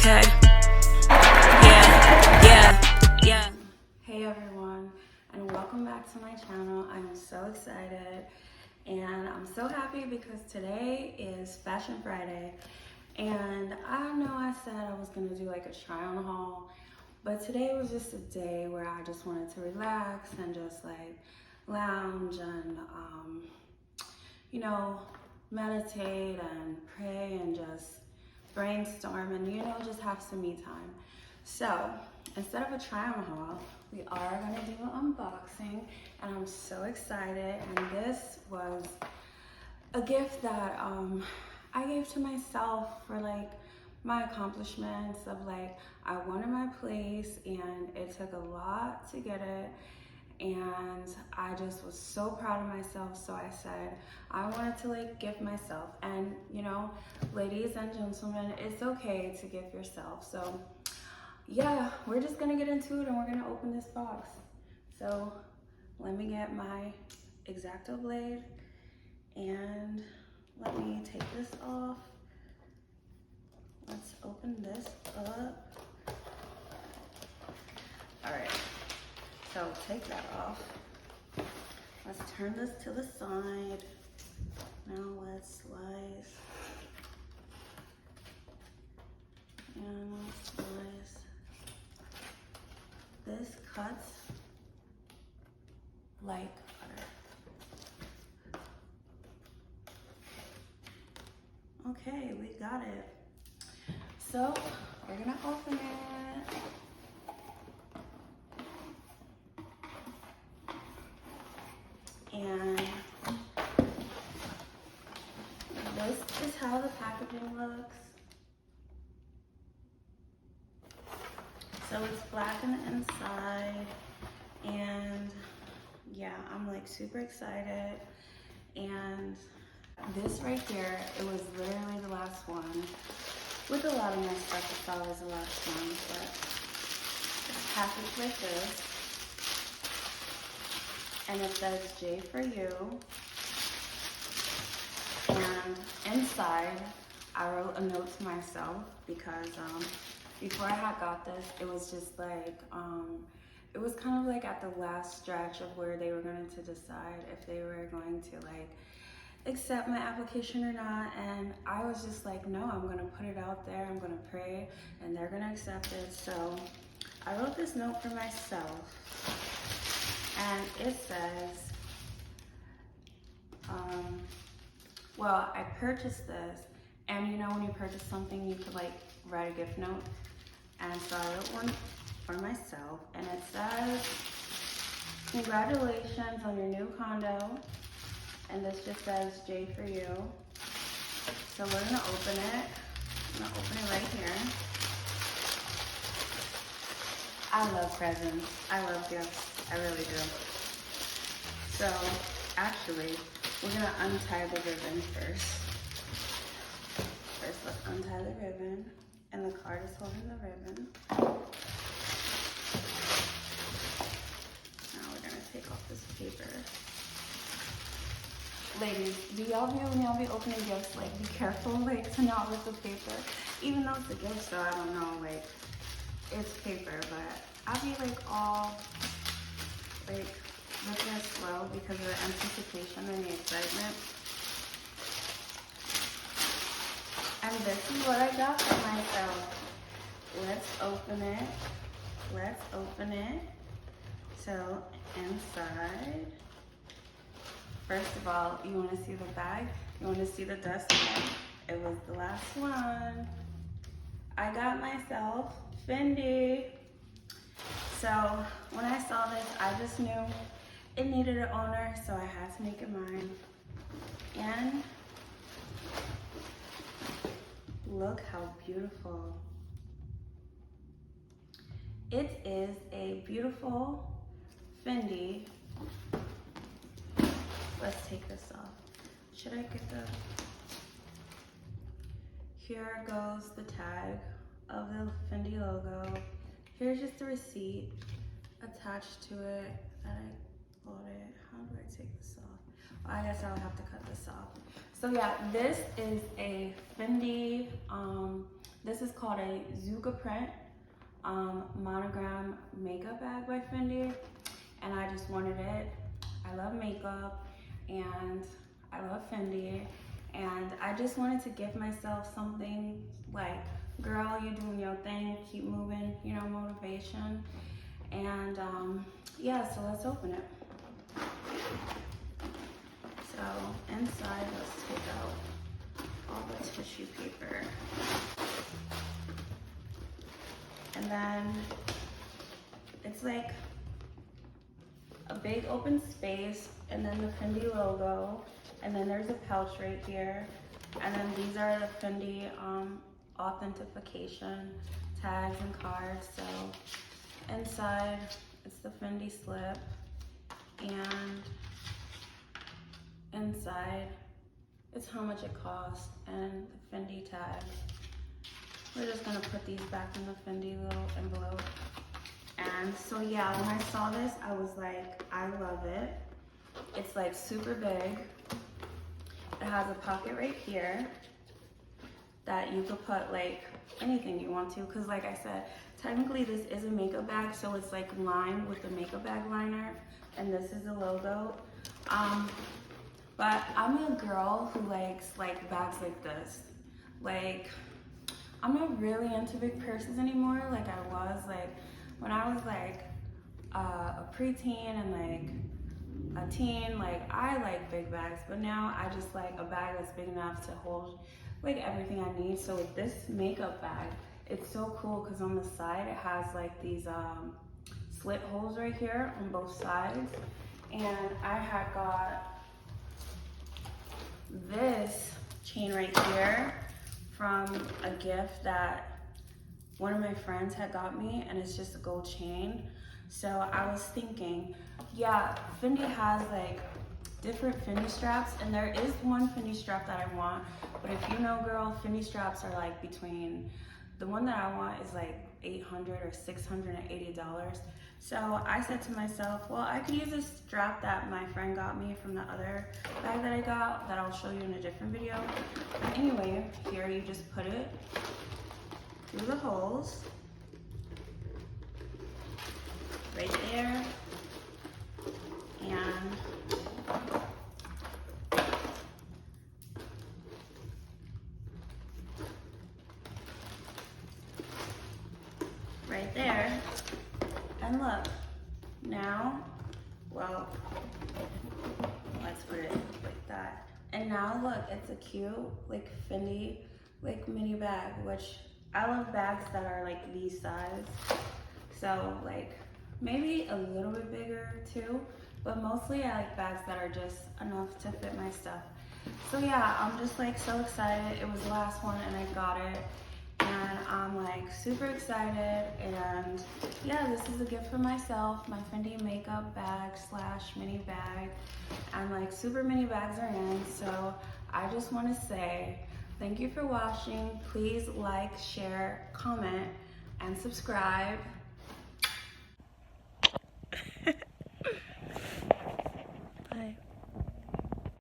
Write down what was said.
Okay. Yeah. Hey everyone, and welcome back to my channel. I am so excited and I'm so happy because today is Fashion Friday. And I know I said I was gonna do like a try on haul, but today was just a day where I just wanted to relax and just like lounge and meditate and pray and just brainstorm and just have some me time. So instead of a try on haul, we are gonna do an unboxing, and I'm so excited. And this was a gift that I gave to myself for like my accomplishments of like I wanted my place, and it took a lot to get it. And I just was so proud of myself, so I said I wanted to like gift myself. And ladies and gentlemen, it's okay to gift yourself. So yeah, we're just gonna get into it and we're gonna open this box. So let me get my X-Acto blade and let me take this off. Let's open this up. All right. So take that off. Let's turn this to the side. Now let's slice. And let's slice. This cuts like butter. Okay, we got it. So we're gonna open it. And this is how the packaging looks. So it's black on the inside, and yeah, I'm like super excited. And this right here, it was literally the last one. With a lot of my stuff, it's always the last one, but it's packaged like this. And it says J for you. And inside, I wrote a note to myself because before I had got this, it was just like, it was kind of like at the last stretch of where they were going to decide if they were going to like accept my application or not. And I was just like, no, I'm going to put it out there. I'm going to pray and they're going to accept it. So I wrote this note for myself. And it says, well, I purchased this, and when you purchase something, you could like write a gift note. And so I wrote one for myself, and it says, congratulations on your new condo. And this just says J for you. So we're gonna open it. I'm gonna open it right here. I love presents. I love gifts. I really do. So, actually, we're gonna untie the ribbon first. First, let's untie the ribbon. And the card is holding the ribbon. Now we're gonna take off this paper. Ladies, do y'all be when y'all be opening gifts, like be careful, like to not rip the paper. Even though it's a gift, so I don't know, like it's paper, but I'll be like all like looking at slow because of the anticipation and the excitement. And this is what I got for myself. Let's open it. Let's open it. So inside, first of all, you want to see the bag? You want to see the dust bag? It was the last one. I got myself Fendi. So when I saw this, I just knew it needed an owner, so I had to make it mine. And look how beautiful. It is a beautiful Fendi. Let's take this off. Should I get the... Here goes the tag of the Fendi logo. Here's just the receipt attached to it that I bought it. How do I take this off? Well, I guess I'll have to cut this off. So yeah, this is a Fendi This is called a Zucca print monogram makeup bag by Fendi, and I just wanted it. I love makeup and I love Fendi, and I just wanted to give myself something like, girl, you're doing your thing, keep moving, you know, motivation. And yeah, so let's open it. So inside, let's take out all the tissue paper. And then it's like a big open space, and then the Fendi logo, and then there's a pouch right here, and then these are the Fendi authentication tags and cards. So inside it's the Fendi slip, and inside it's how much it costs and the Fendi tag. We're just gonna put these back in the Fendi little envelope. And so yeah, when I saw this, I was like, I love it. It's like super big. It has a pocket right here that you could put like anything you want to, because like I said, technically this is a makeup bag, so it's like lined with the makeup bag liner, and this is the logo. But I'm a girl who likes like bags like this. Like, I'm not really into big purses anymore like I was. Like when I was like a preteen and like a teen, like I like big bags, but now I just like a bag that's big enough to hold like everything I need. So with this makeup bag, it's so cool because on the side it has like these slit holes right here on both sides, and I had got this chain right here from a gift that one of my friends had got me, and it's just a gold chain. So I was thinking, yeah, Fendi has like different Fendi straps, and there is one Fendi strap that I want, but if you know, girl, Fendi straps are like between, the one that I want is like $800 or $680. So I said to myself, well, I could use a strap that my friend got me from the other bag that I got that I'll show you in a different video. But anyway, here you just put it through the holes right there, and right there. And look, now, well, let's put it like that. And now look, it's a cute, like Fendi, like mini bag, which I love bags that are like these size. So like maybe a little bit bigger too, but mostly I like bags that are just enough to fit my stuff. So yeah, I'm just like so excited. It was the last one and I got it. And I'm like super excited, and yeah, this is a gift for myself, my Fendi makeup bag slash mini bag, and like super mini bags are in. So I just want to say thank you for watching. Please like, share, comment, and subscribe.